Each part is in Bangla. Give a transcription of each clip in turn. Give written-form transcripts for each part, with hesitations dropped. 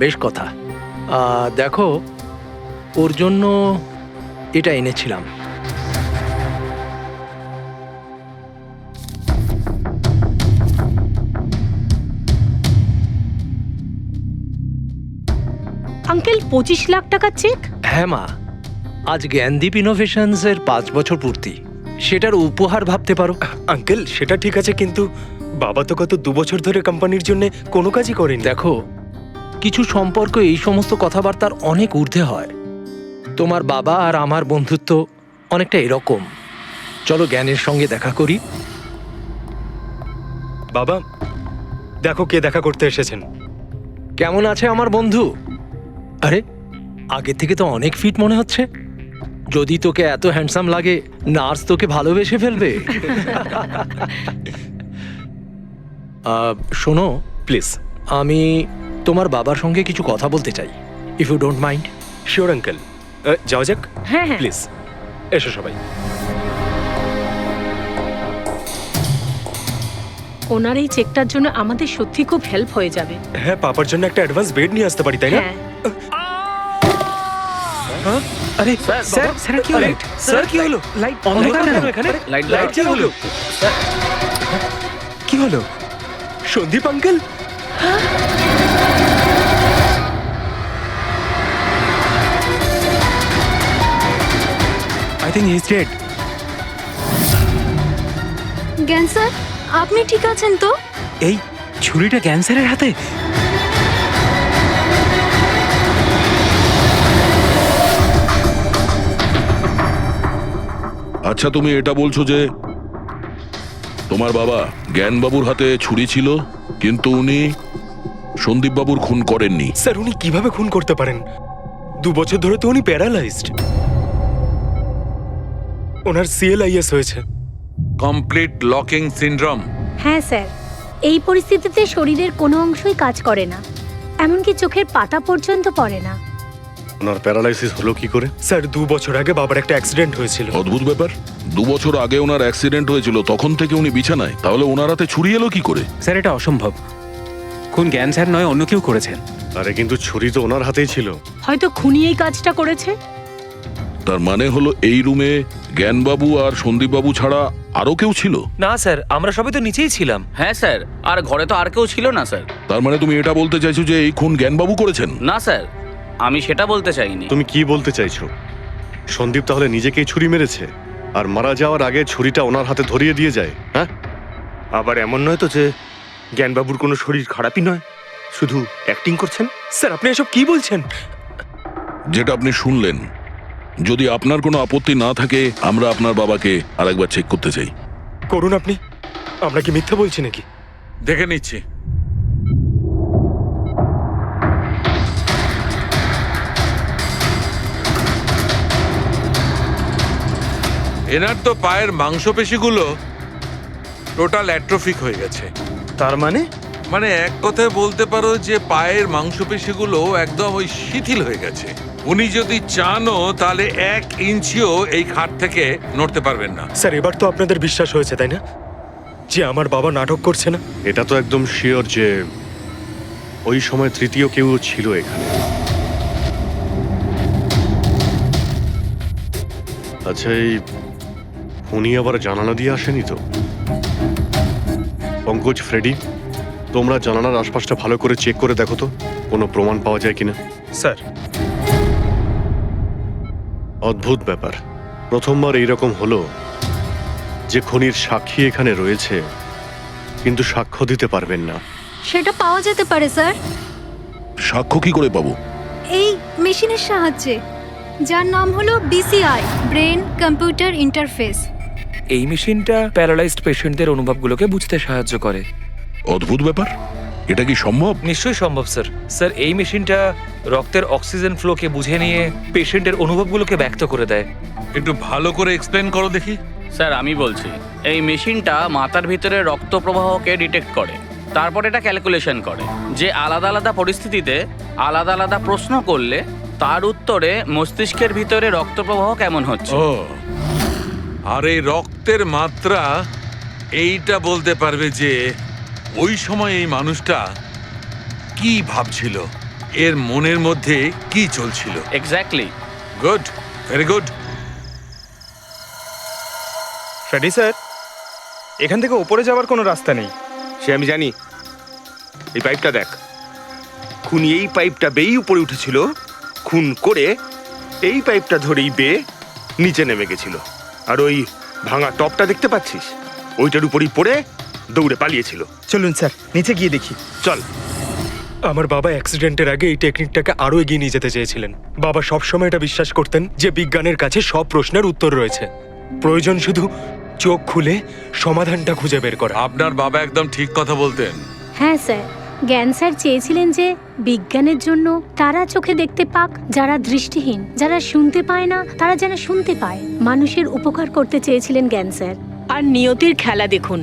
বেশ কথা। দেখো, ওর জন্য এটা এনেছিলাম। আঙ্কেল 25 লাখ টাকার চেক? হ্যাঁ মা, আজ জ্ঞানদীপ ইনোভেশনস এর 5 বছর পূর্তি, সেটার উপহার ভাবতে পারো। আঙ্কেল সেটা ঠিক আছে, কিন্তু বাবা তো গত 2 বছর ধরে কোম্পানির জন্য কোনো কাজই করেনি। দেখো, কিছু সম্পর্ক এই সমস্ত কথাবার্তার অনেক ঊর্ধ্বে হয়। তোমার বাবা আর আমার বন্ধুত্ব অনেকটা এরকম। চলো জ্ঞানের সঙ্গে দেখা করি। বাবা, দেখো কে দেখা করতে এসেছেন। কেমন আছে আমার বন্ধু? আরে, আগে থেকে তো অনেক ফিট মনে হচ্ছে। যদি তোকে এত হ্যান্ডসাম লাগে, নার্স তোকে ভালোবেসে ফেলবে। শোনো প্লিজ। আমি তোমার বাবার সঙ্গে কিছু কথা বলতে চাই, if you don't mind. Sure uncle, যাওয়া যাক। হ্যাঁ হ্যাঁ। প্লিজ এসো সবাই। ওনার এই চেকটার জন্য আমাদের সত্যি খুব হেল্প হয়ে যাবে। হ্যাঁ, পাপার জন্য একটা অ্যাডভান্স বেড নিয়ে আসতে পারি, তাই না? হ্যাঁ। আরে স্যার, স্যার কি হলো? স্যার কি হলো? লাইট অন্ধকার কেন এখানে? লাইট কি হলো? কি হলো? Sandeep uncle? I think he is dead. Gyan sir, আপনি ঠিক আছেন তো? এই ছুরিটা ক্যান্সারের হাতে? আচ্ছা, তুমি এটা বলছো যে তোমার বাবা জ্ঞানবাবুর হাতে ছুরি ছিল, কিন্তু উনি সন্দীপবাবুর খুন করেননি। স্যার, উনি কিভাবে খুন করতে পারেন? 2 বছর ধরে তো উনি প্যারালাইজড। ওনার CLIS হয়েছে। Complete locking syndrome. হ্যাঁ স্যার, এই পরিস্থিতিতে শরীরের কোনো অংশই কাজ করে না, এমনকি চোখের পাতা পর্যন্ত পড়ে না। ওনার প্যারালাইসিস হলো কি করে? স্যার, 2 বছর আগে বাবার একটা অ্যাক্সিডেন্ট হয়েছিল। অদ্ভুত ব্যাপার, 2 বছর আগে ওনার অ্যাক্সিডেন্ট হয়েছিল, তখন থেকে উনি বিছানায়। তাহলে ওনার হাতে ছুরি এলো কি করে? স্যার, এটা অসম্ভব। খুন জ্ঞান স্যার নয়, অন্য কেউ করেছেন। আরে কিন্তু ছুরি তো ওনার হাতেই ছিল। হয়তো খুনি এই কাজটা করেছে। তার মানে হলো এই রুমে জ্ঞানবাবু আর সন্দীপবাবু ছাড়া আরো কেউ ছিল? না স্যার, আমরা সবাই তো নিচেই ছিলাম। হ্যাঁ স্যার, আর ঘরে তো আর কেউ ছিল না স্যার। তার মানে তুমি এটা বলতে চাইছো যে এই খুন জ্ঞানবাবু করেছেন? না স্যার, আমি সেটা বলতে চাইনি। তুমি কি বলতে চাইছো? সন্দীপ তাহলে নিজেকেই ছুরি মেরেছে, আর মারা যাওয়ার আগে ছুরিটা ওনার হাতে ধরিয়ে দিয়ে যায়? হ্যাঁ, আবার এমন নয় তো যে জ্ঞানবাবুর কোনো শরীর খারাপই নয়, শুধু অ্যাক্টিং করছেন। স্যার, আপনি এসব কি বলছেন? যেটা আপনি শুনলেন, যদি আপনার কোনো আপত্তি না থাকে, আমরা আপনার বাবাকে আরেকবার চেক করতে চাই। করুন আপনি। আমরা কি মিথ্যা বলছি নাকি? দেখে নিচ্ছি। এনার তো পায়ের মাংসপেশিগুলো টোটাল অ্যাট্রোফিক হয়ে গেছে। তার মানে? মানে এক কথায় বলতে পারো যে পায়ের মাংসপেশিগুলো একদম ওই শিথিল হয়ে গেছে। উনি যদি চানও তাহলে 1 ইঞ্চিও এই খাট থেকে নড়তে পারবেন না। স্যার, এবার তো আপনাদের বিশ্বাস হয়েছে, তাই না, যে আমার বাবা নাটক করছে না? এটা তো একদম শিওর যে ওই সময় তৃতীয় কেউ ছিল এখানে। আচ্ছা, এই উনি আবার জানালা দিয়ে আসেনি তো? পঙ্কজ, ফ্রেডি, তোমরা জানালার আশপাশটা ভালো করে চেক করে দেখো তো, কোনো প্রমাণ পাওয়া যায় কিনা। স্যার, অদ্ভুত ব্যাপার, প্রথমবার এইরকম হলো যে খুনির সাক্ষী এখানে রয়েছে, কিন্তু সাক্ষ্য দিতে পারবেন না। সেটা পাওয়া যেতে পারে স্যার, সাক্ষ্য কি করে পাবো? এই মেশিনের সাহায্যে, যার নাম হলো BCI, ব্রেন কম্পিউটার ইন্টারফেস। এই মেশিনটা প্যারালাইজড পেশেন্টদের অনুভবগুলোকে বুঝতে সাহায্য করে। অদ্ভুত ব্যাপার, এটা কি সম্ভব? নিশ্চয়ই সম্ভব স্যার। স্যার, এই মেশিনটা রক্তের অক্সিজেন ফ্লোকে বুঝে নিয়ে পেশেন্টের অনুভবগুলোকে ব্যক্ত করে দেয়। একটু ভালো করে এক্সপ্লেন করো দেখি। স্যার, আমি বলছি, এই মেশিনটা মাথার ভিতরে রক্ত প্রবাহকে ডিটেক্ট করে, তারপর এটা ক্যালকুলেশন করে যে আলাদা আলাদা পরিস্থিতিতে আলাদা আলাদা প্রশ্ন করলে তার উত্তরে মস্তিষ্কের ভিতরে রক্ত প্রবাহ কেমন হচ্ছে। ও, আর এই রক্তের মাত্রা এইটা বলতে পারবে যে ওই সময় এই মানুষটা কি ভাবছিল। এর মনের মধ্যে কি চলছিল। Exactly. Good, very good. Freddie sir, এখান থেকে ওপরে যাওয়ার কোনো রাস্তা নেই। সে আমি জানি। এই পাইপটা দেখ, খুনি এই পাইপটা বেয়েই উপরে উঠেছিল, খুন করে এই পাইপটা ধরেই বেয়ে নিচে নেমে গেছিল। আর ওই ভাঙা টপটা দেখতে পাচ্ছিস, ওইটার উপরই পড়ে দৌড়ে পালিয়েছিল। চলুন স্যার, নিচে গিয়ে দেখি। চল। আমার বাবা অ্যাক্সিডেন্টের আগে এই টেকনিকটাকে আরো এগিয়ে নিয়ে যেতে চেয়েছিলেন। বাবা সবসময় এটা বিশ্বাস করতেন যে বিজ্ঞানের কাছে সব প্রশ্নের উত্তর রয়েছে, প্রয়োজন শুধু চোখ খুলে সমাধানটা খুঁজে বের করা। আপনার বাবা একদম ঠিক কথা বলতেন। হ্যাঁ স্যার, জ্ঞান স্যার চেয়েছিলেন যে বিজ্ঞানের জন্য তারা চোখে দেখতে পাক যারা দৃষ্টিহীন, যারা শুনতে পায় না তারা যেন শুনতে পায়। মানুষের উপকার করতে চেয়েছিলেন জ্ঞান স্যার। আর নিয়তির খেলা দেখুন,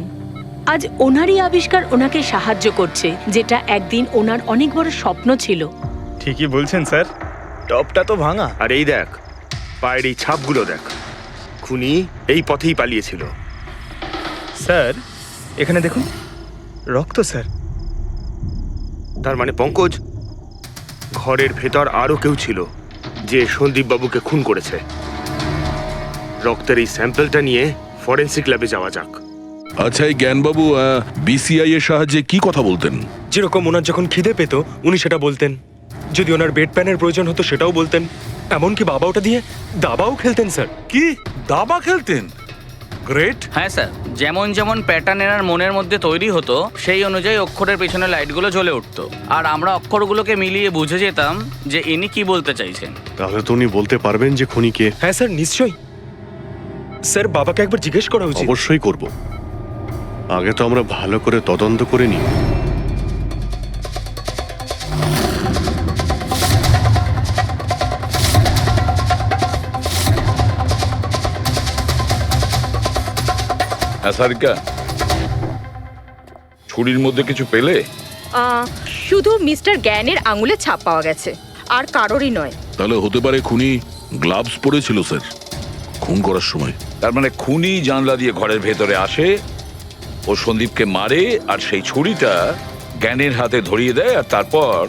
আজ ওনারই আবিষ্কার ওনাকে সাহায্য করছে, যেটা একদিন ওনার অনেক বড় স্বপ্ন ছিল। ঠিকই বলছেন স্যার, টপটা তো ভাঙা। আর এই দেখ, পায়ের এই ছাপগুলো দেখ, খুনি এই পথেই পালিয়েছিল। স্যার এখানে দেখুন, রক্ত স্যার। তার মানে পঙ্কজ, ঘরের ভেতর আরো কেউ ছিল যে সন্দীপ বাবুকে খুন করেছে। রক্তের এই স্যাম্পলটা নিয়ে ফরেন্সিক ল্যাবে যাওয়া যাক। আচ্ছা, এই জ্ঞানবাবু বিসিআই এর সাহায্যে কি কথা বলতেন? যেরকম ওনার যখন খিদে পেত উনি সেটা বলতেন, যদি ওনার বেড প্যানের প্রয়োজন হতো সেটাও বলতেন, এমনকি বাবা ওটা দিয়ে দাবাও খেলতেন স্যার। কি দাবা খেলতেন? গ্রেট। হ্যাঁ স্যার, যেমন যেমন প্যাটার্ন এনার মনের মধ্যে তৈরি হতো সেই অনুযায়ী অক্ষরের পেছনে লাইটগুলো জ্বলে উঠতো, আর আমরা অক্ষরগুলোকে মিলিয়ে বুঝে যেতাম যে ইনি কি বলতে চাইছেন। তাহলে তো উনি বলতে পারবেন যে খুনি কে? হ্যাঁ স্যার, নিশ্চয়ই। স্যার বাবাকে একবার জিজ্ঞেস করা উচিত। অবশ্যই করব, আগে তো আমরা ভালো করে তদন্ত করে নিই। সারিকা, ছুরির মধ্যে কিছু পেলে? শুধু মিস্টার জ্ঞানের আঙুলে ছাপ পাওয়া গেছে, আর কারোরই নয়। তাহলে হতে পারে খুনি গ্লাভস পরেছিল স্যার খুন করার সময়। তার মানে খুনি জানলা দিয়ে ঘরের ভেতরে আসে, ও সন্দীপকে মারে, আর সেই ছুরিটা জ্ঞানের হাতে ধরিয়ে দেয়, আর তারপর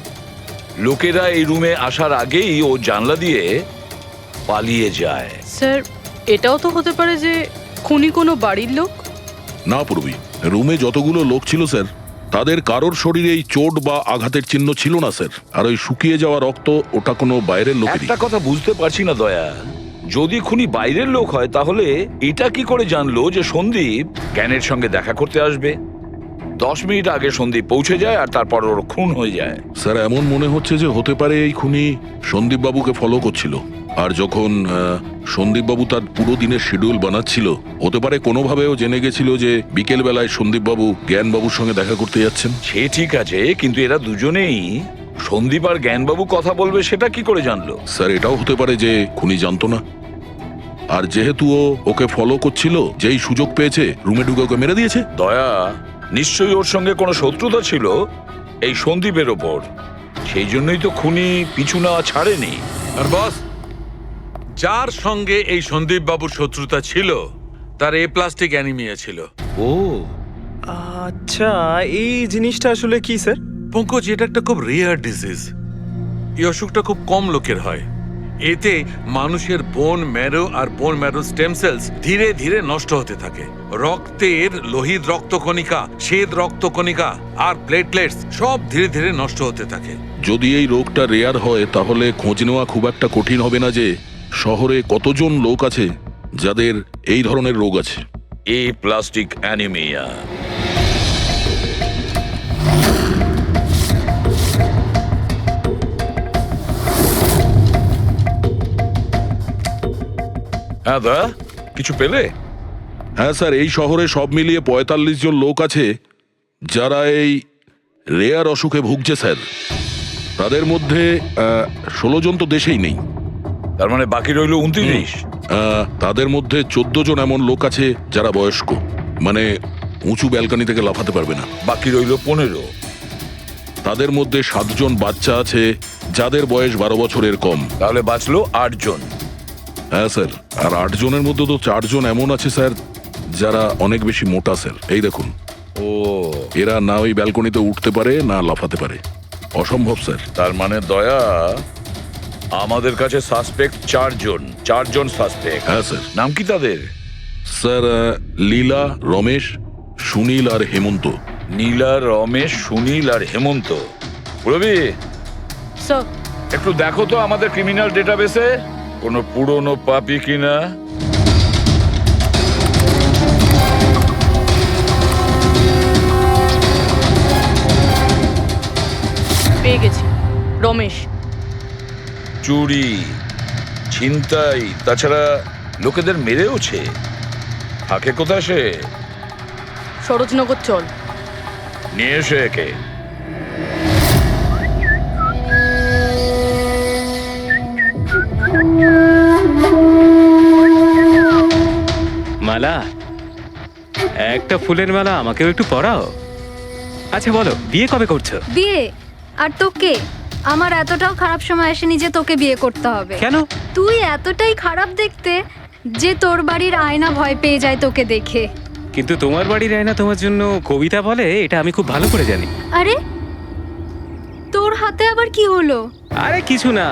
লোকেরা এই রুমে আসার আগেই ও জানলা দিয়ে পালিয়ে যায়। স্যার, এটাও তো হতে পারে যে খুনি কোনো বাড়ির লোক। না পূর্বী, রুমে যতগুলো লোক ছিল স্যার, তাদের কারোর শরীরেই চোট বা আঘাতের চিহ্ন ছিল না স্যার। আর ওই শুকিয়ে যাওয়া রক্ত, ওটা কোনো বাইরের লোকেরই। একটা কথা বুঝতে পারছি না দয়া, যদি খুনি বাইরের লোক হয় তাহলে এটা কি করে জানলো যে সন্দীপ জ্ঞানের সঙ্গে দেখা করতে আসবে? 10 মিনিট আগে সন্দীপ পৌঁছে যায় আর তারপর ওর খুন হয়ে যায়। স্যার এমন মনে হচ্ছে যে হতে পারে এই খুনি সন্দীপ বাবুকে ফলো করছিল, আর যখন সন্দীপ বাবু তার পুরো দিনের শিডিউল বানাচ্ছিল, হতে পারে কোনোভাবেও জেনে গেছিল যে বিকেল বেলায় সন্দীপ বাবু জ্ঞান বাবুর সঙ্গে দেখা করতে যাচ্ছেন। সে ঠিক আছে, কিন্তু এরা দুজনেই সন্দীপ আর জ্ঞানবাবু কথা বলবে সেটা কি করে জানলো? স্যার এটাও হতে পারে যে খুনি জানতো না, আর যেহেতু ও ওকে ফলো করছিল, যেই সুযোগ পেয়েছে রুমে ঢুকে ওকে মেরে দিয়েছে। দয়া, নিশ্চয়ই ওর সঙ্গে কোনো শত্রুতা ছিল এই সন্দীপের ওপর, সেই জন্যই তো খুনি পিছু না ছাড়েনি। আর বস, যার সঙ্গে এই সন্দীপ বাবুর শত্রুতা ছিল তার এ প্লাস্টিক অ্যানিমিয়া ছিল। ও আচ্ছা, এই জিনিসটা আসলে কি স্যার? পঙ্কজ, এটা একটা খুব রেয়ার ডিজিজ। এই অসুখটা খুব কম লোকের হয়। এতে মানুষের বোন ম্যারো আর বোন ম্যারো স্টেম সেলস ধীরে ধীরে নষ্ট হতে থাকে। রক্তের লোহিত রক্তকণিকা, শ্বেত রক্তকণিকা আর প্লেটলেটস সব ধীরে ধীরে নষ্ট হতে থাকে। যদি এই রোগটা রেয়ার হয় তাহলে খোঁজ নেওয়া খুব একটা কঠিন হবে না যে শহরে কতজন লোক আছে যাদের এই ধরনের রোগ আছে। এ প্লাস্টিক অ্যানিমিয়া। হ্যাঁ দা, কিছু পেলে? হ্যাঁ স্যার, এই শহরে সব মিলিয়ে 45 জন লোক আছে যারা এই রেয়ার অসুখে ভুগছে স্যার। তাদের মধ্যে 16 জন তো দেশেই নেই। তার মানে বাকি রইল 29। তাদের মধ্যে 14 জন এমন লোক আছে যারা বয়স্ক, মানে উঁচু ব্যালকনি থেকে লাফাতে পারবে না। বাকি রইল 15। তাদের মধ্যে 7 জন বাচ্চা আছে যাদের বয়স 12 বছরের কম। তাহলে বাঁচলো 8 জন। হ্যাঁ স্যার, আর 8 জনের মধ্যে তো 4 জন এমন আছে স্যার যারা অনেক বেশি মোটা স্যার। এই দেখুন, ও, এরা না ওই ব্যালকনিতে উঠতে পারে না লাফাতে পারে। অসম্ভব স্যার। তার মানে দয়া, আমাদের কাছে সাসপেক্ট চারজন সাসপেক্ট। হ্যাঁ স্যার। নাম কি তাদের? স্যার লীলা, রমেশ, সুনীল আর হেমন্ত। নীলা, রমেশ, সুনীল আর হেমন্ত। রবি, স্যার, একটু দেখো তো আমাদের ক্রিমিনাল ডেটাবেসে কোনো পুরনো পাপি কিনা। পেয়ে গেছি। রমেশ। চুরি, ছিনতাই, তাছাড়া লোকেদের মেরেওছে। থাকে কোথায় সে? সরোজনগর চল। নিয়ে এসে একে। মালা, একটা ফুলের মালা আমাকেও একটু পরাও। আচ্ছা বলো, বিয়ে কবে করছো? বিয়ে? আর তোকে? আমার এতটাও খারাপ সময় আসেনি যে তোকে বিয়ে করতে হবে। কেন? তুই এতটাই খারাপ দেখতে যে তোর বাড়ির আয়না ভয় পেয়ে যায় তোকে দেখে। কিন্তু তোমার বাড়ির আয়না তোমার জন্য কবিতা বলে, এটা আমি খুব ভালো করে জানি। আরে তোর হাতে আবার কি হলো? আরে কিছু না,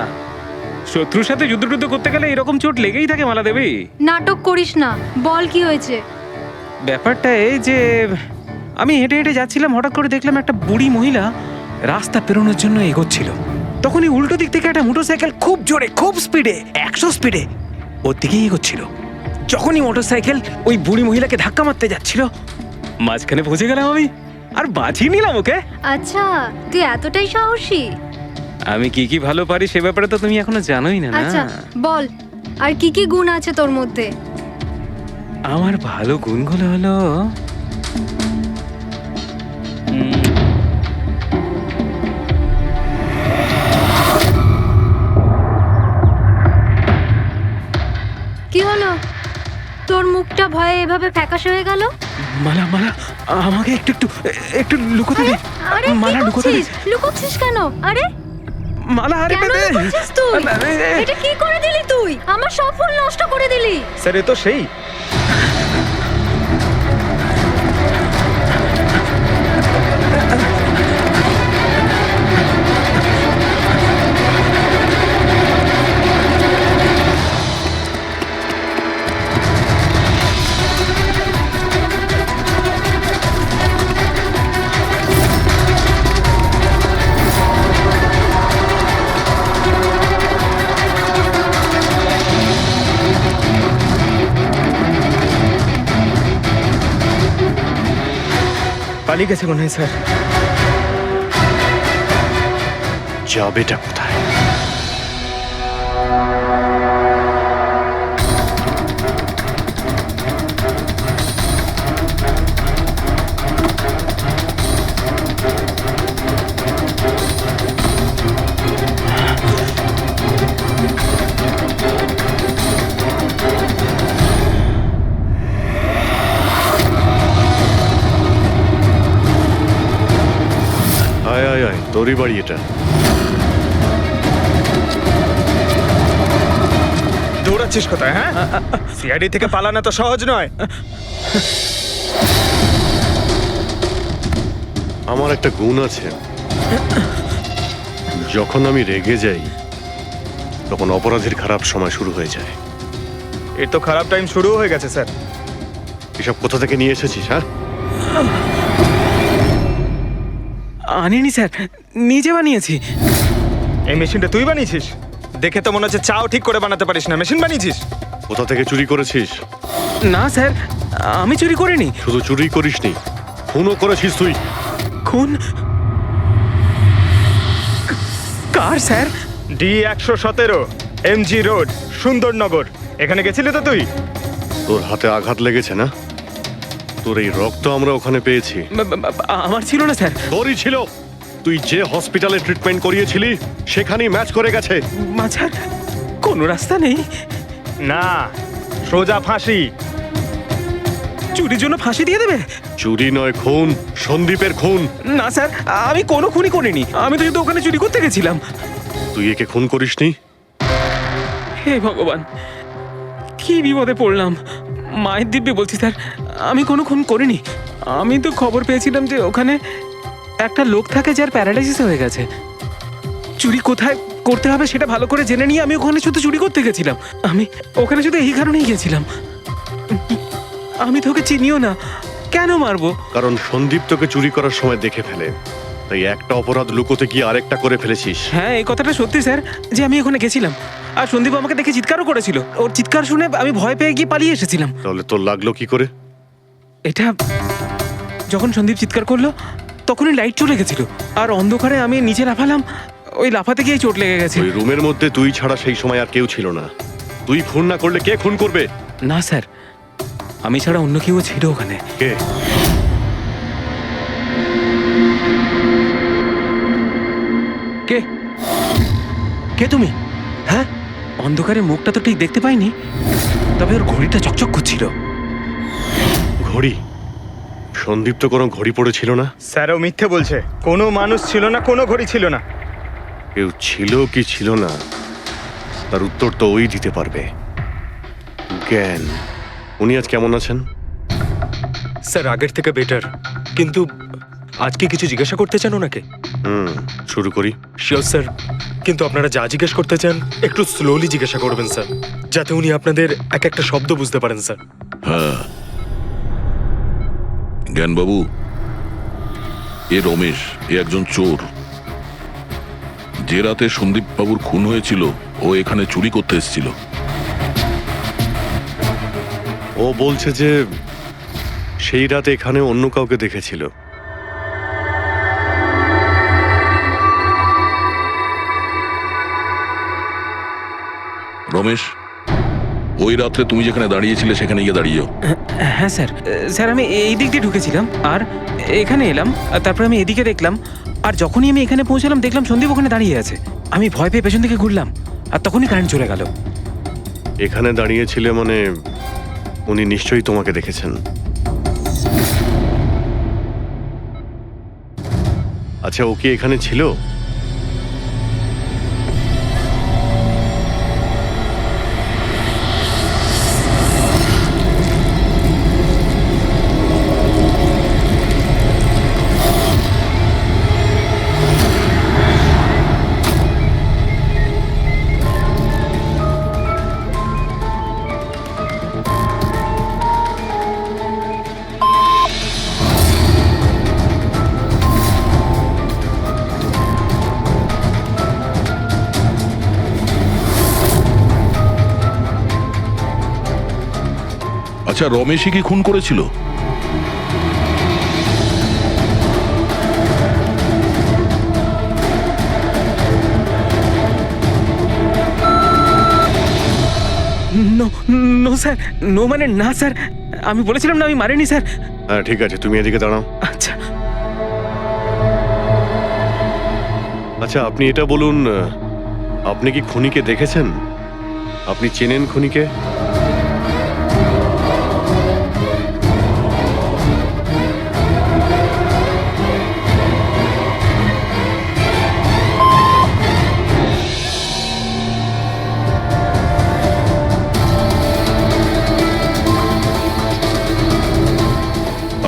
শত্রুর সাথে যুদ্ধ করতে গেলে এরকম চোট লেগেই থাকে মালা দেবী। নাটক করিস না, বল কি হয়েছে? ব্যাপারটা এই যে আমি হেঁটে হেঁটে যাচ্ছিলাম, হঠাৎ করে দেখলাম একটা বুড়ি মহিলা রাস্তা পেরোনোর জন্য এগোচ্ছিল। তখনই উল্টো দিক থেকে একটা মোটরসাইকেল খুব জোরে, খুব স্পিডে, 100 স্পিডে ওর দিকেই এগোচ্ছিল। যখনই মোটরসাইকেল ওই বুড়ি মহিলাকে ধাক্কা মারতে যাচ্ছিল, মাঝখানে পৌঁছে গেলাম আমি আর বাঁচিয়ে নিলাম ওকে। আচ্ছা, তুই এতটাই সাহসী? আমি কি কি ভালো পারি সে ব্যাপারে তো তুমি এখনো জানোই না। আচ্ছা বল, আর কি কি গুণ আছে তোর মধ্যে? আমার ভালো গুণগুলো হলো কি হলো? তোর মুখটা ভয়ে এভাবে ফ্যাকাশে হয়ে গেল? মালা, আমাকে একটু একটু একটু লুকোতে দে। আরে মালা, লুকোতে দে। লুকোচ্ছিস কেন? আরে মালা, আরে কেন লুকোচ্ছিস তুই? এটা কি করে দিলি তুই? আমার সব ফুল নষ্ট করে দিলি। স্যার, এ তো সেই। পালিয়ে গেছে মনে হয় স্যার। যাবেটা কোথায়? আয় আয় আয়, তোরই বাড়ি এটা। দৌড়াচ্ছিস কোথায়? হ্যাঁ, সিআইডি থেকে পালানো তো সহজ নয়। আমার একটা গুণ আছে, যখন আমি রেগে যাই তখন অপরাধীর খারাপ সময় শুরু হয়ে যায়। এর তো খারাপ টাইম শুরু হয়ে গেছে স্যার। এসব কোথা থেকে নিয়ে এসেছিস? হ্যাঁ, আনিনি স্যার, নিজে বানিয়েছি। এই মেশিনটা তুই বানিয়েছিস? দেখে তো মনে হচ্ছে চাও ঠিক করে বানাতে পারিস না, মেশিন বানিয়েছিস। কোথা থেকে চুরি করেছিস? না স্যার, আমি চুরি করিনি। শুধু চুরি করিসনি, খুনও করেছিস তুই। খুন? কার sir? D117 MG road, Sundarnagar. এখানে গেছিলি তো তুই? তোর হাতে আঘাত লেগেছে না? তোর এই রক্ত আমরা ওখানে পেয়েছি। আমার ছিল না স্যার। তোরই ছিল। তুই যে হসপিটালে ট্রিটমেন্ট করিয়েছিলি সেখানেই ম্যাচ করে গেছে। মাঝার কোনো রাস্তা নেই? না, সোজা ফাঁসি। চুরির জন্য ফাঁসি দিয়ে দেবে? চুরি নয়, খুন। সন্দীপের খুন। না স্যার, আমি কোনো খুনই করিনি। আমি তো শুধু ওখানে চুরি করতে গেছিলাম। তুই একে খুন করিসনি? হে ভগবান, কি বিপদে পড়লাম। মায়ের দিব্যি বলছি স্যার, আমি কোনো খুন করিনি। আমি তো খবর পেয়েছিলাম যে ওখানে একটা লোক থাকে যার প্যারালাইসিস হয়ে গেছে। চুরি কোথায় করতে হবে সেটা ভালো করে জেনে নিয়ে আমি ওখানে শুধু চুরি করতে গেছিলাম। আমি ওখানে শুধু এই কারণেই গেছিলাম। আমি তোকে চিনিও না, কেন মারবো? কারণ সন্দীপ তোকে চুরি করার সময় দেখে ফেলে, তাই একটা অপরাধ লুকোতে গিয়ে আরেকটা করে ফেলেছিস। হ্যাঁ, এই কথাটা সত্যি স্যার যে আমি ওখানে গেছিলাম, আর সন্দীপ আমাকে দেখে চিৎকারও করেছিল। ওর চিৎকার শুনে আমি ভয় পেয়ে গিয়ে পালিয়ে এসেছিলাম। তাহলে তোর লাগলো কি করে? এটা যখন সন্দীপ চিৎকার করলো তখনই লাইট চলে গেছিল, আর অন্ধকারে আমি নিচে লাফালাম, ওই লাফাতে গিয়ে চোট লেগে গেছে। ওই রুমের মধ্যে তুই ছাড়া সেই সময় আর কেউ ছিল না। তুই খুন না করলে কে খুন করবে? না স্যার, আমি ছাড়া অন্য কেউ ছিল ওখানে। কে? কে কে তুমি? হ্যাঁ, অন্ধকারে মুখটা তো ঠিক দেখতে পাইনি, তবে ওর ঘড়িটা চকচক করছিল। ঘড়ি? সন্দীপ তো কোনো ঘড়ি পড়েছিল না। স্যারও মিথ্যে বলছে, কোনো মানুষ ছিল না, কোনো ঘড়ি ছিল না। কেউ ছিল কি ছিল না তার উত্তর তো ওই দিতে পারবে। জ্ঞান, উনি আজ কেমন আছেন? স্যার আগের থেকে বেটার, কিন্তু আজকে কিছু জিজ্ঞাসা করতে চান ওনাকে? শুরু করি। শিওর স্যার, কিন্তু আপনারা যা জিজ্ঞেস করতে চান একটু স্লোলি জিজ্ঞাসা করবেন স্যার, যাতে উনি আপনাদের এক একটা শব্দ বুঝতে পারেন স্যার। হ্যাঁ, জ্ঞানবাবু, এ রমেশ, এ একজন চোর। যে রাতে সন্দীপ বাবুর খুন হয়েছিল ও এখানে চুরি করতে এসেছিল। ও বলছে যে সেই রাতে এখানে অন্য কাউকে দেখেছিল। রমেশ, ওই রাত্রে তুমি যেখানে দাঁড়িয়েছিলে সেখানে গিয়ে দাঁড়িয়ে যাও। হ্যাঁ স্যার, স্যার আমি এই দিক দিয়ে ঢুকেছিলাম আর এখানে এলাম, আর তারপরে আমি এদিকে দেখলাম, আর যখনই আমি এখানে পৌঁছালাম দেখলাম সন্দীপ ওখানে দাঁড়িয়ে আছে। আমি ভয় পেয়ে পেছন থেকে ঘুরলাম, আর তখনই কারেন্ট চলে গেল। এখানে দাঁড়িয়েছিলে মানে উনি নিশ্চয়ই তোমাকে দেখেছেন। আচ্ছা, ও কি এখানে ছিল? আচ্ছা, রমেশই কি খুন করেছিল? নো নো স্যার, নো মানে না স্যার, আমি বলেছিলাম না আমি মারিনি স্যার। হ্যাঁ ঠিক আছে, তুমি এদিকে দাঁড়াও। আচ্ছা আচ্ছা, আপনি এটা বলুন, আপনি কি খুনিকে দেখেছেন? আপনি চেনেন খুনিকে?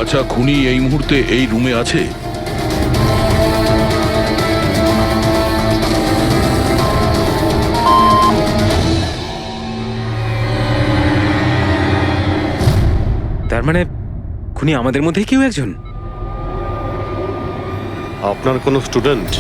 আচ্ছা, খুনি এই মুহূর্তে এই রুমে আছে? তার মানে খুনি আমাদের মধ্যে কেউ একজন। আপনার কোনো স্টুডেন্ট?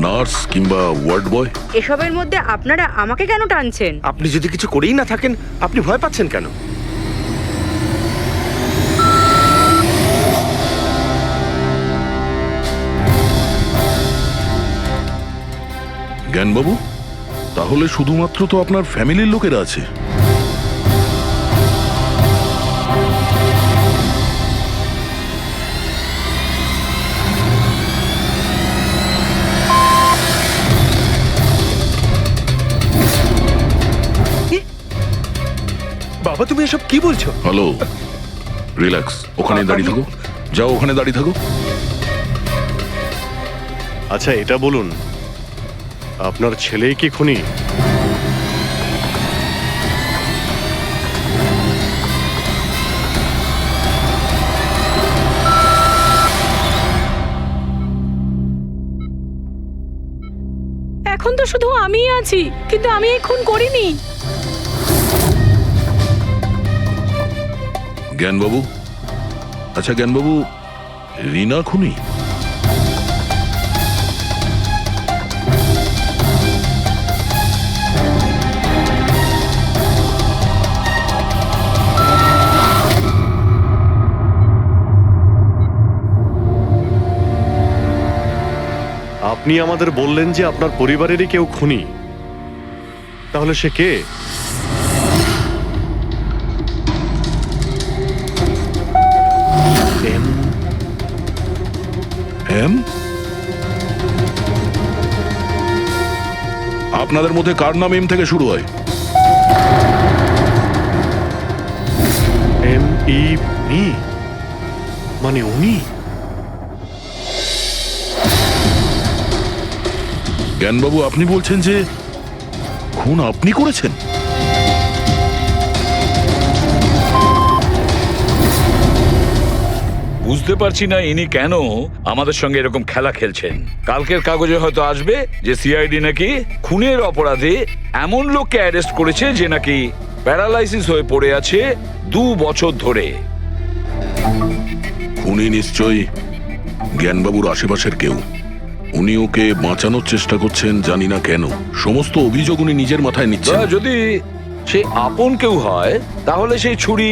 নার্স কিংবা ওয়ার্ড বয়? এসবের মধ্যে আপনারা আমাকে কেন টানছেন? আপনি যদি কিছু করেই না থাকেন, আপনি ভয় পাচ্ছেন কেন? জ্ঞানবাবু, তাহলে শুধুমাত্র তো আপনার ফ্যামিলির লোকেরা আছে। বাবা তুমি এসব কি বলছো? হ্যালো, রিল্যাক্স, ওখানে দাঁড়িয়ে থাকো, যাও ওখানে দাঁড়িয়ে থাকো। আচ্ছা এটা বলুন, আপনার ছেলেই কি খুনি? এখন তো শুধু আমিই আছি, কিন্তু আমি এই খুন করিনি। জ্ঞানবাবু, আচ্ছা জ্ঞানবাবু, রিনা খুনি? আপনি আমাদের বললেন যে আপনার পরিবারেরই কেউ খুনি, তাহলে সে কে? এম? আপনাদের মধ্যে কার নাম এম থেকে শুরু হয়? মি মানে উনি? জ্ঞানবাবু, আপনি বলছেন যে খুন আপনি করেছেন? বুঝতে পারছি না ইনি কেন আমাদের সঙ্গে এরকম খেলা খেলছেন। কালকের কাগজে হয়তো আসবে যে সিআইডি নাকি খুনের অপরাধে এমন লোককে অ্যারেস্ট করেছে যে নাকি প্যারালাইসিস হয়ে পড়ে আছে 2 বছর ধরে। খুনি নিশ্চয়ই জ্ঞানবাবুর আশেপাশের কেউ। উনি ওকে বাঁচানোর চেষ্টা করছেন, জানি না কেন। সমস্ত অভিযোগ উনি নিজের মাথায় নিচ্ছেন। যদি সে আপন কেউ হয় তাহলে সেই ছুরি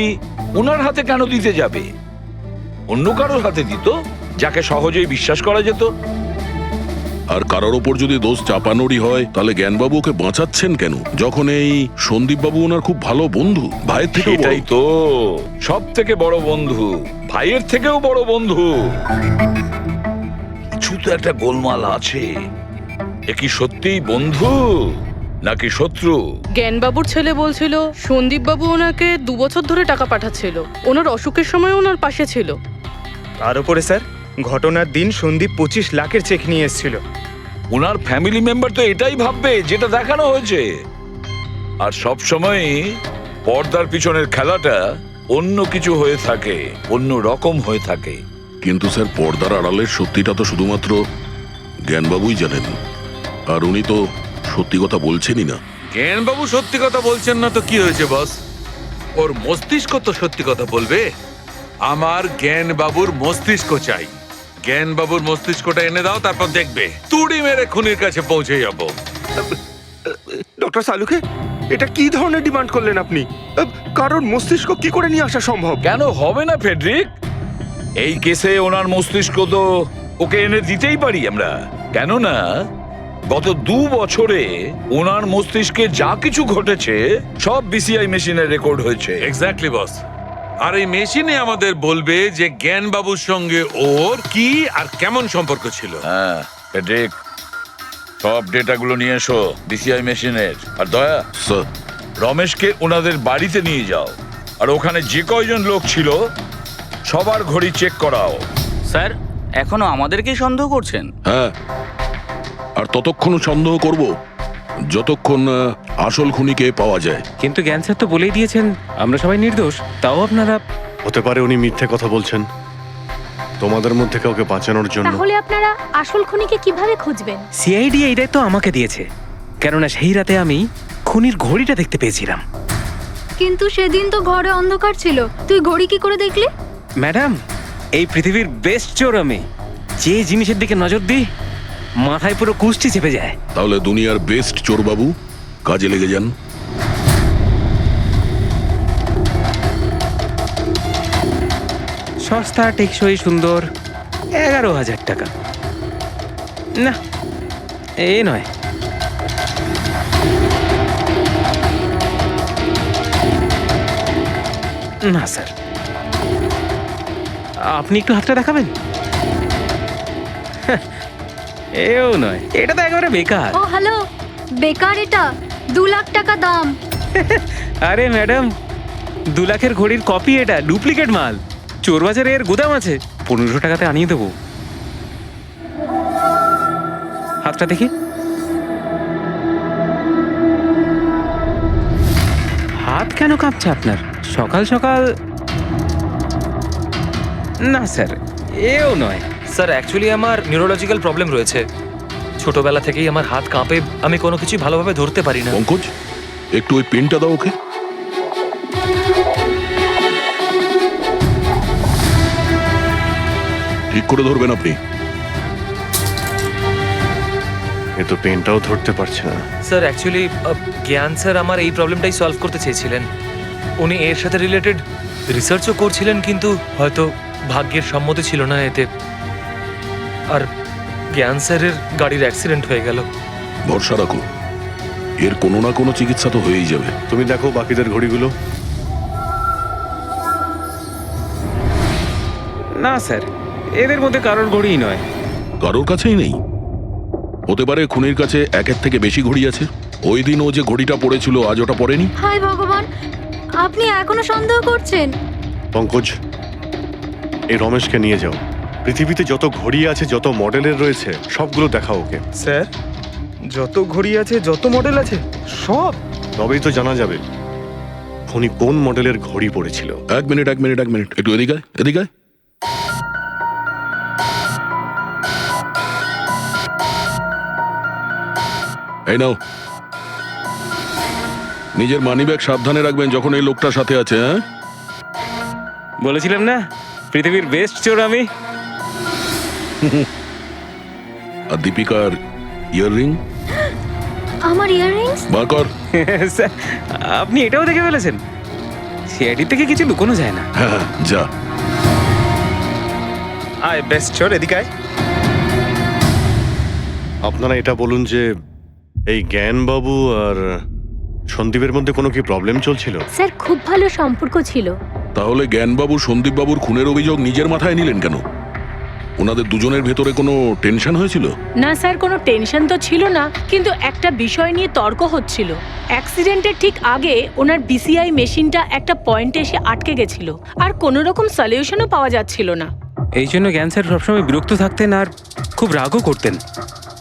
ওনার হাতে কেন দিতে যাবে? অন্য কারোর হাতে দিত, যাকে সহজেই বিশ্বাস করা যেত। আর কারোর ওপর যদি দোষ চাপানোরই হয় তাহলে জ্ঞানবাবু ওকে বাঁচাচ্ছেন কেন, যখন এই সন্দীপবাবু ওনার খুব ভালো বন্ধু, ভাইয়ের থেকে? এটাই তো, সব থেকে বড় বন্ধু, ভাইয়ের থেকেও বড় বন্ধু। কিছু তো একটা গোলমাল আছে। এ কি সত্যিই বন্ধু নাকি শত্রু? জ্ঞানবাবুর ছেলে বলছিল সন্দীপবাবু ওনাকে 2 বছর ধরে টাকা পাঠাচ্ছিল, ওনার অসুখের সময় ওনার পাশে ছিল। তার উপরে স্যার, ঘটনার দিন সন্দীপ 25 লাখের চেক নিয়ে এসেছিল। ওনার ফ্যামিলি মেম্বার তো এটাই ভাববে যেটা দেখানো হয়েছে। আর সব সময় পর্দার পিছনের খেলাটা অন্য কিছু হয়ে থাকে, অন্য রকম হয়ে থাকে। কিন্তু স্যার, পর্দার আড়ালের সত্যিটা তো শুধুমাত্র জ্ঞানবাবুই জানেন, আর উনি তো সত্যি কথা বলছেনই না। জ্ঞানবাবু সত্যি কথা বলছেন না তো কি হয়েছে বস? ওর মস্তিষ্ক তো সত্যি কথা বলবে। আমার জ্ঞানবাবুর মস্তিষ্ক চাই। জ্ঞানবাবুর মস্তিষ্কটা এনে দাও, তারপর দেখবে তুড়ি মেরে খুনির কাছে পৌঁছে যাবো। ডক্টর সালুকে, এটা কি ধরনের ডিমান্ড করলেন আপনি? কারোর মস্তিষ্ক কি করে নিয়ে আসা সম্ভব? কেন হবে না ফেডরিক? এই কেসে ওনার মস্তিষ্ক তো ওকে এনে দিতেই পারি আমরা। কেননা গত 2 বছরে ওনার মস্তিষ্কে যা কিছু ঘটেছে সব বিসিআই মেশিনে রেকর্ড হয়েছে। এক্স্যাক্টলি বস। আর এই মেশিনে আমাদের বলবে যে জ্ঞানবাবুর সঙ্গে ওর কি আর কেমন সম্পর্ক ছিল। হ্যাঁ ফেডরিক, সব ডেটাগুলো নিয়ে এসো বিসিআই মেশিনের। আর দয়া স্যার, রমেশকে ওনাদের বাড়িতে নিয়ে যাও, আর ওখানে যে কয়জন লোক ছিল সবার ঘড়ি চেক করাও। স্যার, এখনো আমাদেরকেই সন্দেহ করছেন? হ্যাঁ, আর ততক্ষণ সন্দেহ করব যতক্ষণ আসল খুনিকে পাওয়া যায়। কিন্তু জ্ঞান স্যার তো বলেই দিয়েছেন আমরা সবাই নির্দোষ, তাও আপনারা। হতে পারে উনি মিথ্যে কথা বলছেন তোমাদের মধ্যে কাউকে বাঁচানোর জন্য। তাহলে আপনারা আসল খুনিকে কিভাবে খুঁজবেন? সিআইডি এই দায়িত্ব আমাকে দিয়েছে, কেননা সেই রাতে আমি খুনির ঘড়িটা দেখতে পেয়েছিলাম। কিন্তু সেদিন তো ঘরে অন্ধকার ছিল, তুই ঘড়ি কি করে দেখলি? ম্যাডাম, এই পৃথিবীর বেস্ট চোর আমি। যে জিনিসের দিকে নজর দিই মাথায় পুরো কুষ্টি চেপে যায়। তাহলে দুনিয়ার বেস্ট চোরবাবু কাজে লেগে যান। সস্তা, টেকসই, সুন্দর, 11,000 টাকা। না, এ নয়। না স্যার, আপনি একটু হাতটা দেখাবেন? এও নয়, এটা তো একেবারে বেকার। ও হ্যালো, বেকার এটা, 2 লাখ টাকা দাম। আরে ম্যাডাম, 2 লাখের ঘড়ির কপি, এটা ডুপ্লিকেট মাল। চোর বাজারে এর গুদাম আছে, 1500 টাকাতে আনিয়ে দেবো। হাতটা দেখি। হাত কেন কাঁপছে আপনার সকাল সকাল? না স্যার, এও নয়। স্যার অ্যাকচুয়ালি আমার নিউরোলজিক্যাল প্রবলেম রয়েছে। ছোটবেলা থেকেই আমার হাত কাঁপে, আমি কোনো কিছু ভালোভাবে ধরতে পারি না। পঙ্কজ, একটু ওই পেনটা দাও ওকে। ঠিক করে ধরবেন আপনি। এ তো পেনটাও ধরতে পারছে না। স্যার অ্যাকচুয়ালি জ্ঞান স্যার আমার এই প্রবলেমটাই সলভ করতে চেয়েছিলেন। উনি এর সাথে রিলেটেড রিসার্চও করছিলেন, কিন্তু হয়তো ভাগ্যের সম্মতি ছিল না এতে। আর জ্ঞান স্যারের গাড়ির অ্যাক্সিডেন্ট হয়ে গেল। ভরসা রাখো, এর কোনো না কোনো চিকিৎসা তো হয়েই যাবে। তুমি দেখো বাকিদের ঘড়িগুলো। না স্যার, এদের মধ্যে কারোর ঘড়িই নয়। কারোর কাছেই নেই? হতে পারে খুনির কাছে একের থেকে বেশি ঘড়ি আছে। ওই দিন ও যে ঘড়িটা পড়েছিল আজ ওটা পড়েনি। হায় ভগবান, আপনি এখনো সন্দেহ করছেন? পঙ্কজ, এই রমেশকে নিয়ে যাও। পৃথিবীতে যত ঘড়ি আছে, যত মডেলের রয়েছে, সবগুলো দেখাও ওকে। স্যার, যত ঘড়ি আছে, যত মডেল আছে, সব? তবেই তো জানা যাবে খুনি কোন মডেলের ঘড়ি পড়েছিল। এক মিনিট একটু এদিকে আয়, এদিকে আয়। এই নাও, নিজের মানিব্যাগ সাবধানে রাখবেন যখন এই লোকটার সাথে আছে। হ্যাঁ, বলেছিলাম না পৃথিবীর বেস্ট চোর আমি। আর দীপিকার ইয়াররিং আমার ইয়াররিংস? বার কর। স্যার, আপনি এটাও দেখে ফেলেছেন? সিআইডি থেকে কিছু লুকোনো যায় না। হ্যাঁ, যা। আয় বেস্ট চোর, এদিকে আয়। আপনারা এটা বলুন যে এই জ্ঞানবাবু আর সন্দীপের মধ্যে কোনো কি প্রবলেম চলছিল? স্যার খুব ভালো সম্পর্ক ছিল। তাহলে জ্ঞানবাবু সন্দীপবাবুর খুনের অভিযোগ নিজের মাথায় নিলেন কেন? ওনাদের দুজনের ভেতরে কোনো টেনশন হয়েছিল? না স্যার, কোনো টেনশন তো ছিল না, কিন্তু একটা বিষয় নিয়ে তর্ক হচ্ছিল। অ্যাক্সিডেন্টের ঠিক আগে ওনার বিসিআই মেশিনটা একটা পয়েন্টে এসে আটকে গেছিল, আর কোনো রকম সলিউশনও পাওয়া যাচ্ছিল না। এই জন্য জ্ঞান স্যার সবসময় বিরক্ত থাকতেন আর খুব রাগও করতেন।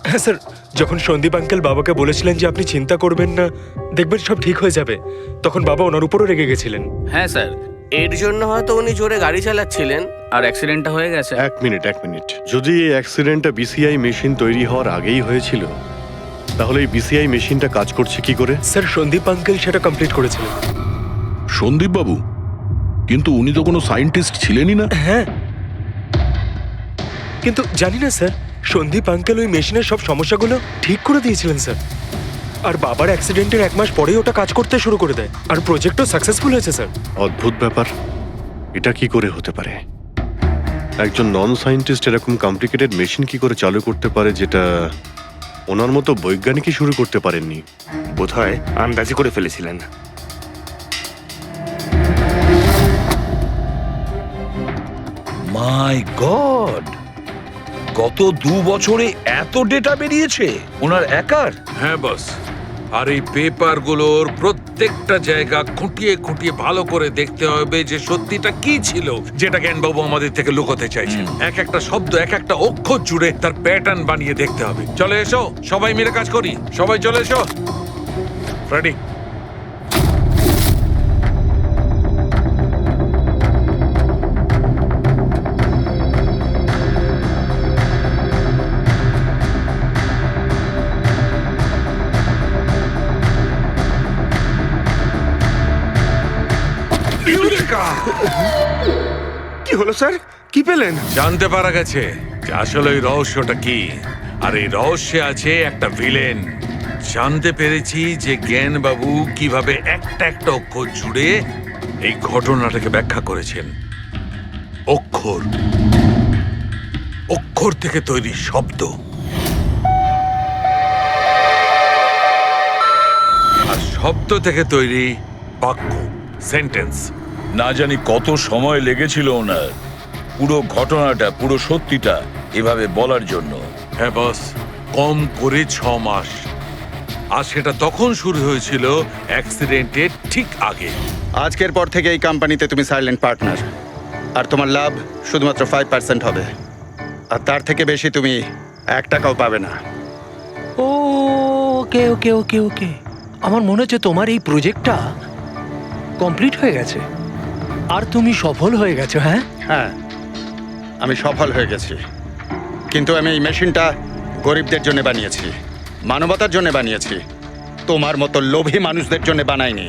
হ্যাঁ স্যার, যখন সন্দীপ আঙ্কেল বাবাকে বলেছিলেন যে আপনি চিন্তা করবেন না, দেখবেন সব ঠিক হয়ে যাবে, তখন বাবা ওনার উপরও রেগে গেছিলেন। হ্যাঁ স্যার, এর জন্য হয়তো উনি জোরে গাড়ি চালাচ্ছিলেন আর অ্যাক্সিডেন্টটা হয়ে গেছে। এক মিনিট। যদি এই অ্যাক্সিডেন্টটা বিসিআই মেশিন তৈরি হওয়ার আগেই হয়েছিল, তাহলে এই বিসিআই মেশিনটা কাজ করছে কি করে? স্যার সন্দীপ আঙ্কেল সেটা কমপ্লিট করেছিলেন। সন্দীপ বাবু? কিন্তু উনি তো কোনো সায়েন্টিস্ট ছিলেনই না। হ্যাঁ, কিন্তু জানি না স্যার, সন্দীপ আঙ্কেল ওই মেশিনের সব সমস্যাগুলো ঠিক করে দিয়েছিলেন স্যার। আর বাবার অ্যাক্সিডেন্টের 1 মাস পরেই ওটা কাজ করতে শুরু করে দেয়, আর প্রজেক্টও সাকসেসফুল হয়েছে স্যার। অদ্ভুত ব্যাপার, এটা কি করে হতে পারে? একজন নন সায়েন্টিস্ট এরকম কমপ্লিকেটেড মেশিন কি করে চালু করতে পারে, যেটা ওনার মতো বৈজ্ঞানিকই শুরু করতে পারেননি? বোধহয় আন্দাজি করে ফেলেছিলেন। মাই গড, গত 2 বছরে এত ডেটা বেরিয়েছে ওনার একার? হ্যাঁ বস, আর এই পেপারগুলোর প্রত্যেকটা জায়গা খুঁটিয়ে খুঁটিয়ে ভালো করে দেখতে হবে যে সত্যিটা কি ছিল যেটা জ্ঞানবাবু আমাদের থেকে লুকোতে চাইছেন। এক একটা শব্দ, এক একটা অক্ষর জুড়ে তার প্যাটার্ন বানিয়ে দেখতে হবে। চলে এসো, সবাই মিলে কাজ করি। সবাই চলে এসো। রেডি? কি হলো স্যার, কি পেলেন? জানতে পারা গেছে যে আসলে ওই রহস্যটা কি, আর এই রহস্যে আছে একটা ভিলেন। জানতে পেরেছি যে জ্ঞানবাবু কিভাবে একটা একটা অক্ষর জুড়ে এই ঘটনাটাকে ব্যাখ্যা করেছেন। অক্ষর, অক্ষর থেকে তৈরি শব্দ, আর শব্দ থেকে তৈরি বাক্য, সেন্টেন্স। না জানি কত সময় লেগেছিল ওনার পুরো ঘটনাটা, পুরো সত্যিটা এভাবে বলার জন্য। হ্যাঁ বস, কম করে 6 মাস। আর সেটা তখন শুরু হয়েছিল অ্যাক্সিডেন্টের ঠিক আগে। আজকের পর থেকে এই কোম্পানিতে তুমি সাইলেন্ট পার্টনার, আর তোমার লাভ শুধুমাত্র 5% হবে, আর তার থেকে বেশি তুমি 1 টাকাও পাবে না। ও ওকে ওকে ওকে ওকে, আমার মনে হচ্ছে তোমার এই প্রজেক্টটা কমপ্লিট হয়ে গেছে আর তুমি সফল হয়ে গেছো। হ্যাঁ হ্যাঁ, আমি সফল হয়ে গেছি, কিন্তু আমি এই মেশিনটা গরিবদের জন্য বানিয়েছি, মানবতার জন্য বানিয়েছি, তোমার মতো লোভী মানুষদের জন্য বানাইনি।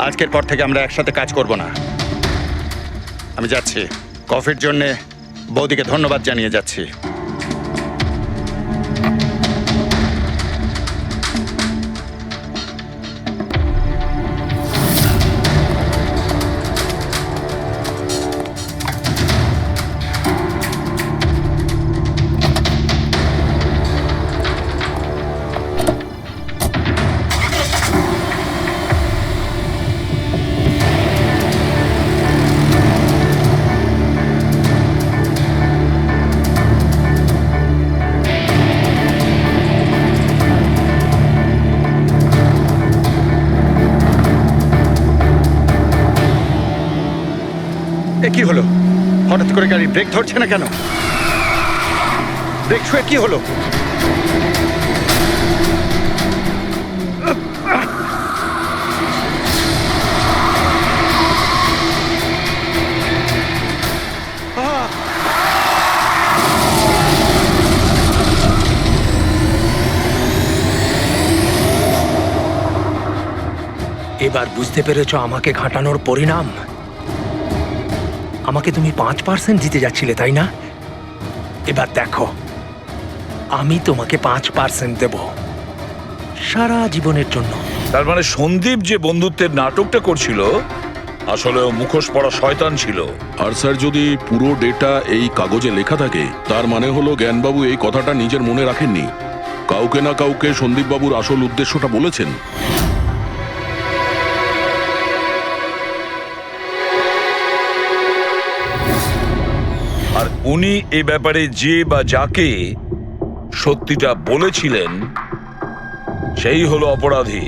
আজকের পর থেকে আমরা একসাথে কাজ করব না। আমি যাচ্ছি, কফির জন্য বৌদিকে ধন্যবাদ জানিয়ে যাচ্ছি। এ কি হলো? হঠাৎ করে গাড়ি ব্রেক ধরছে না কেন? ব্রেক ছুঁয়ে কি হলো? এবার বুঝতে পেরেছো আমাকে ঘাটানোর পরিণাম? আমাকে তুমি 5% দিতে যাচ্ছিলে, তাই না? এবার দেখো, আমি তোমাকে 5% দেব সারা জীবনের জন্য। তার মানে সন্দীপ যে বন্ধুত্বের নাটকটা করছিল আসলে ও মুখোশ পরা শয়তান ছিল। আর স্যার, যদি পুরো ডেটা এই কাগজে লেখা থাকে, তার মানে হলো জ্ঞানবাবু এই কথাটা নিজের মনে রাখেননি, কাউকে না কাউকে সন্দীপবাবুর আসল উদ্দেশ্যটা বলেছেন। আর উনি এ ব্যাপারে যে বা যাকে সত্যিটা বলেছিলেন সেই হলো অপরাধী,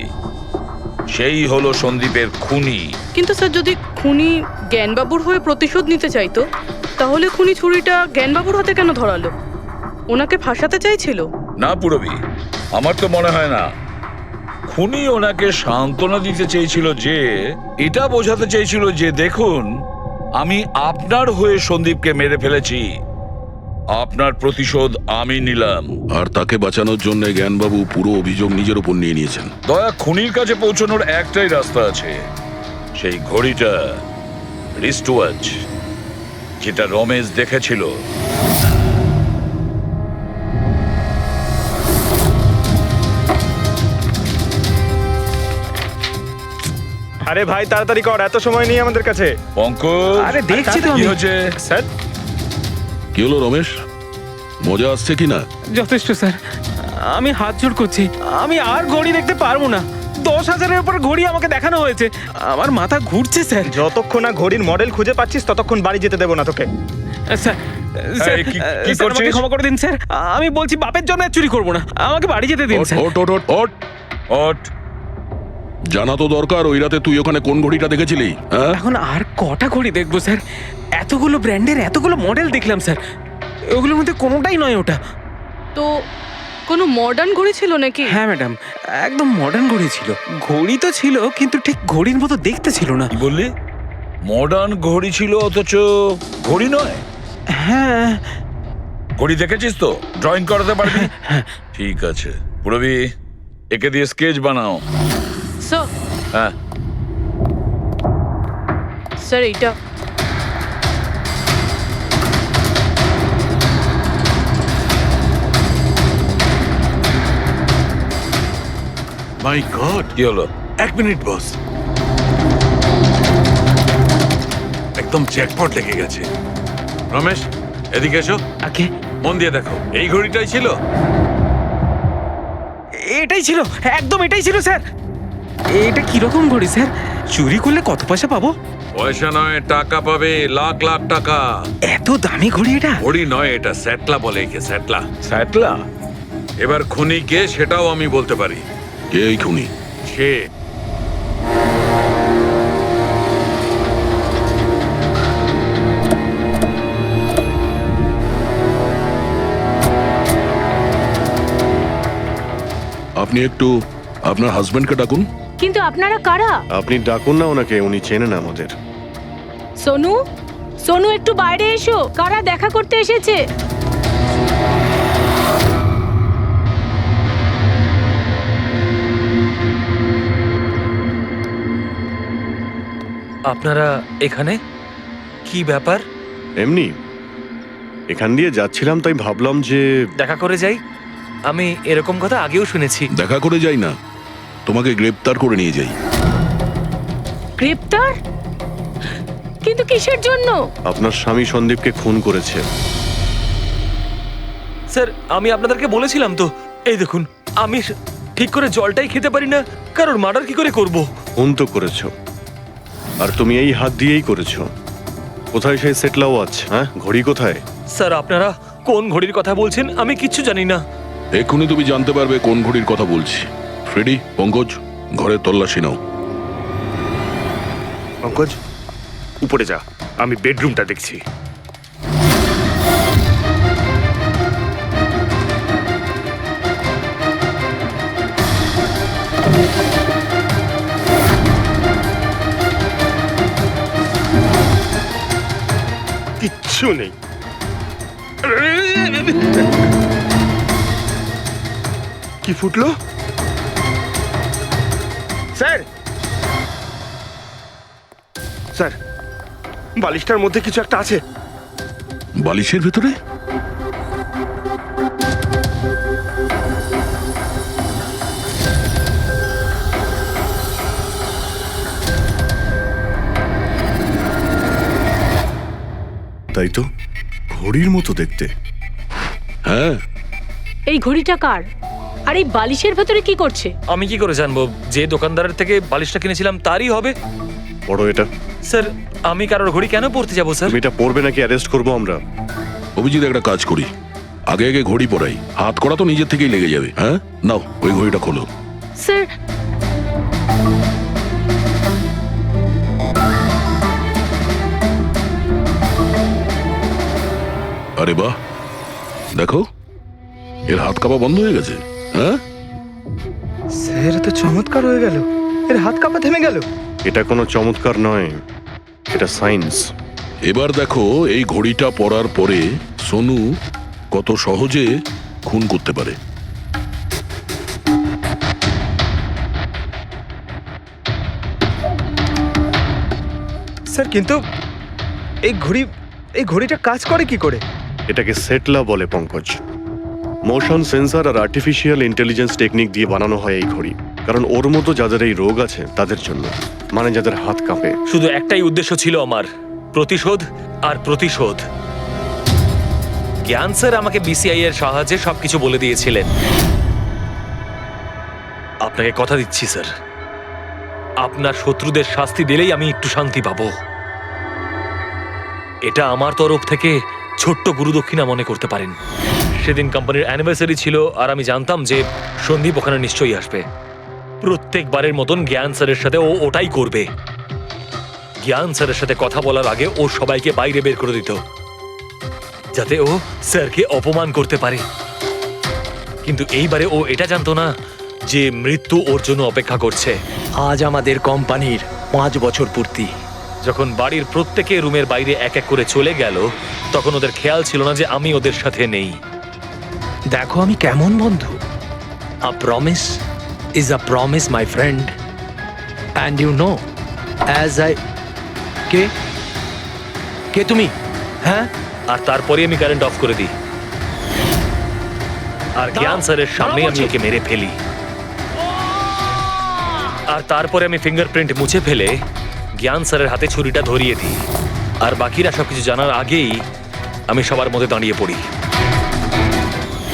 সেই হলো সন্দীপের খুনি। কিন্তু স্যার, যদি খুনি জ্ঞানবাবুর হয়ে প্রতিশোধ নিতে চাইতো, তাহলে খুনি ছুরিটা জ্ঞানবাবুর হাতে কেন ধরালো? ওনাকে ফাঁসাতে চাইছিল? না পুরবি, আমার তো মনে হয় না। খুনি ওনাকে সান্ত্বনা দিতে চেয়েছিল, যে এটা বোঝাতে চেয়েছিল যে দেখুন, আমি আপনার হয়ে সন্দীপকে মেরে ফেলেছি, আপনার প্রতিশোধ আমি নিলাম। আর তাকে বাঁচানোর জন্য জ্ঞানবাবু পুরো অভিযোগ নিজের উপর নিয়ে নিয়েছেন। দয়া, খুনির কাছে পৌঁছানোর একটাই রাস্তা আছে, সেই ঘড়িটা, রিস্ট ওয়াচ, যেটা রমেশ দেখেছিল। আরে ভাই তাড়াতাড়ি কর, এত সময় নেই আমাদের কাছে। পঙ্কজ, আরে দেখছি তো কি আমি। হচ্ছে? স্যার, কি হলো রমেশ, মজা আসছে কি না? যথেষ্ট স্যার, আমি হাত জোড় করছি, আমি আর ঘড়ি দেখতে পারবো না। 10,000-এর উপর ঘড়ি আমাকে দেখানো হয়েছে, আমার মাথা ঘুরছে স্যার। যতক্ষণ না ঘড়ির মডেল খুঁজে পাচ্ছিস ততক্ষণ বাড়ি যেতে দেবো না তোকে। স্যার, স্যার, এই, কি স্যার, আমাকে করছিস? ক্ষমা করে দিন স্যার, আমি বলছি বাপের জন্য আর চুরি করবো না, আমাকে বাড়ি যেতে দিন স্যার। ওট ওট ওট ওট ওঠ। জানা তো দরকার, ওই রাতে তুই ওখানে কোন ঘড়িটা দেখেছিলি? হ্যাঁ, এখন আর কটা ঘড়ি দেখবো স্যার? এতগুলো ব্র্যান্ডের এতগুলো মডেল দেখলাম স্যার, ওগুলোর মধ্যে কোনোটাই নয় ওটা। তো কোনো মডার্ন ঘড়ি ছিল নাকি? হ্যাঁ ম্যাডাম, একদম মডার্ন ঘড়ি ছিল। ঘড়ি তো ছিল, কিন্তু ঠিক ঘড়ির মতো দেখতে ছিল না। কি বললি? মডার্ন ঘড়ি ছিল অথচ ঘড়ি নয়? হ্যাঁ। ঘড়ি দেখেছিস তো? ড্রয়িং করাতে পারবি? ঠিক আছে পুরবি, একে দিয়ে স্কেচ বানাও। স্যার, হ্যাঁ, স্যার এইটা। মাই গড, কি হলো? 1 মিনিট বস, একদম জ্যাকপট লেগে গেছে। রমেশ, এদিকে এসো। ওকে, মন দিয়ে দেখো, এই ঘড়িটাই ছিল। এটাই ছিল, একদম এটাই ছিল স্যার। এটা কিরকম ঘড়ি স্যার? চুরি করলে কত পয়সা পাবো? পয়সা নয়, টাকা পাবে, লাখ লাখ টাকা। এত দামি ঘড়ি এটা? ঘড়ি নয়, এটা স্যাটলা বলে একে, স্যাটলা। স্যাটলা? এবার খুনি কে সেটাও আমি বলতে পারি। কে এই খুনি? সে আপনি একটু আপনার হাজবেন্ডকে ডাকুন। কিন্তু আপনারা কারা? আপনি ডাকুন না ওনাকে, উনি চেনেন আমাদের। সোনু, সোনু একটু বাইরে এসো, কারা দেখা করতে এসেছে? আপনারা এখানে? কি ব্যাপার? এমনি এখান দিয়ে যাচ্ছিলাম, তাই ভাবলাম যে দেখা করে যাই। আমি এরকম কথা আগেও শুনেছি। দেখা করে যাই না, তোমাকে গ্রেপ্তার করে নিয়ে যাই। গ্রেপ্তার? কিন্তু কিসের জন্য? আপনার স্বামী সন্দীপকে খুন করেছে। স্যার, আমি আপনাদেরকে বলেছিলাম তো, এই দেখুন, আমি ঠিক করে জলটাই খেতে পারি না, কারণ মার্ডার কি করে করব? খুন তো করেছো, আর তুমি এই হাত দিয়েই করেছো। কোথায় সেই সেটলা ওয়াচ? হ্যাঁ, ঘড়ি কোথায়? স্যার, আপনারা কোন ঘড়ির কথা বলছেন আমি কিচ্ছু জানি না। এক্ষুনি তুমি জানতে পারবে কোন ঘড়ির কথা বলছি। ফ্রেডি, পঙ্কজ, ঘরের তল্লাশি নাও। পঙ্কজ, উপরে যা, আমি বেডরুমটা দেখছি। কিচ্ছু নেই। কি ফুটলো? স্যার, স্যার, বালিশটার মধ্যে কিছু একটা আছে। বালিশের ভেতরে? তাই তো, ঘড়ির মতো দেখতে। হ্যাঁ। এই ঘড়িটা কার? আর এই বালিশের ভেতরে কি করছে? আমি কি করে জানবো? যে দোকানদারের থেকে বালিশটা কিনেছিলাম তারই হবে। পড়ো এটা। স্যার, আমি কারোর ঘড়ি কেন পড়তে যাবো স্যার? তুমি এটা পড়বে নাকি অ্যারেস্ট করবো আমরা? অভিজিৎ, একটা কাজ করি, আগে আগে ঘড়ি পরাই, হাত করা তো নিজের থেকেই লেগে যাবে। হ্যাঁ, নাও ওই ঘড়িটা খোলো। স্যার, আরে বাহ, দেখো, এর হাত কাঁপা বন্ধ হয়ে গেছে। হ্যাঁ, স্যার, তো চমৎকার হয়ে গেল, এর হাত কাঁপা থেমে গেল। এটা কোনো চমৎকার নয়, এটা সায়েন্স। এবার দেখো এই ঘড়িটা পরার পরে সোনু কত সহজে খুন করতে পারে। স্যার, কিন্তু এই ঘড়িটা কাজ করে কি করে? এটাকে সেটলা বলে পঙ্কজ। মোশন সেন্সর আর আর্টিফিশিয়াল ইন্টেলিজেন্স টেকনিক দিয়ে বানানো হয় এই ঘড়ি, কারণ ওর মতো যাদের এই রোগ আছে তাদের জন্য, মানে যাদের হাত কাঁপে। শুধু একটাই উদ্দেশ্য ছিল আমার, প্রতিশোধ আর প্রতিশোধ। জ্ঞান স্যার আমাকে বিসিআই এর সাহায্যে সবকিছু বলে দিয়েছিলেন। আপনাকে কথা দিচ্ছি স্যার, আপনার শত্রুদের শাস্তি দিলেই আমি একটু শান্তি পাবো। এটা আমার তরফ থেকে ছোট্ট গুরুদক্ষিণা মনে করতে পারেন। সেদিন কোম্পানির অ্যানিভার্সারি ছিল, আর আমি জানতাম যে সন্দীপ ওখানে নিশ্চয়ই আসবে। প্রত্যেকবারের মতন জ্ঞান স্যারের সাথে ও ওটাই করবে। জ্ঞান স্যারের সাথে কথা বলার আগে ও সবাইকে বাইরে বের করে দিত, যাতে ও স্যারকে অপমান করতে পারে। কিন্তু এইবারে ও এটা জানতো না যে মৃত্যু ওর জন্য অপেক্ষা করছে। আজ আমাদের কোম্পানির 5 বছর পূর্তি। যখন বাড়ির প্রত্যেকে রুমের বাইরে এক এক করে চলে গেল, তখন ওদের খেয়াল ছিল না যে আমি ওদের সাথে নেই। দেখো আমি কেমন বন্ধু। A promise is a promise my friend, and you know as I কে কে তুমি? হ্যাঁ, আর তারপরে আমি কারেন্ট অফ করে দিই, আর জ্ঞান স্যারের সামনে আমি ওকে মেরে ফেলি। আর তারপরে আমি ফিঙ্গারপ্রিন্ট মুছে ফেলে জ্ঞান স্যারের হাতে ছুরিটা ধরিয়ে দিই। আর বাকিরা সবকিছু জানার আগেই আমি সবার মধ্যে দাঁড়িয়ে পড়ি।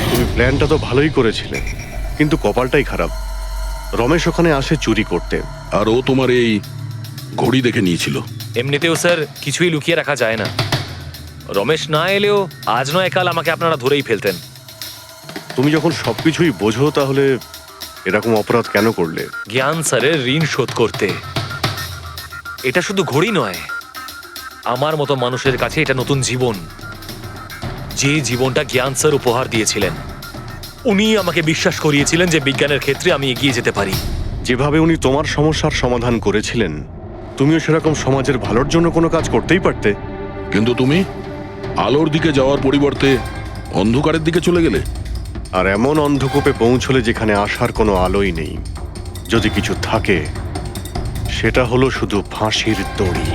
তুমি প্ল্যানটা তো ভালোই করেছিলে, কিন্তু কপালটাই খারাপ। রমেশ ওখানে আসে চুরি করতে, আর ও তোমার এই ঘড়ি দেখে নিয়েছিল। এমনিতেও স্যার কিছুই লুকিয়ে রাখা যায় না। রমেশ না এলেও আজ নয় কাল আমাকে আপনারা ধরেই ফেলতেন। তুমি যখন সবকিছুই বোঝো, তাহলে এরকম অপরাধ কেন করলে? জ্ঞান স্যারের ঋণ শোধ করতে। এটা শুধু ঘড়ি নয়, আমার মতো মানুষের কাছে এটা নতুন জীবন, যে জীবনটা জ্ঞান স্যার উপহার দিয়েছিলেন। উনি আমাকে বিশ্বাস করিয়েছিলেন যে বিজ্ঞানের ক্ষেত্রে আমি এগিয়ে যেতে পারি। যেভাবে উনি তোমার সমস্যার সমাধান করেছিলেন, তুমিও সেরকম সমাজের ভালোর জন্য কোনো কাজ করতেই পারতে। কিন্তু তুমি আলোর দিকে যাওয়ার পরিবর্তে অন্ধকারের দিকে চলে গেলে। আর এমন অন্ধকূপে পৌঁছলে যেখানে আসার কোনো আলোই নেই। যদি কিছু থাকে, সেটা হলো শুধু ফাঁসির দড়ি।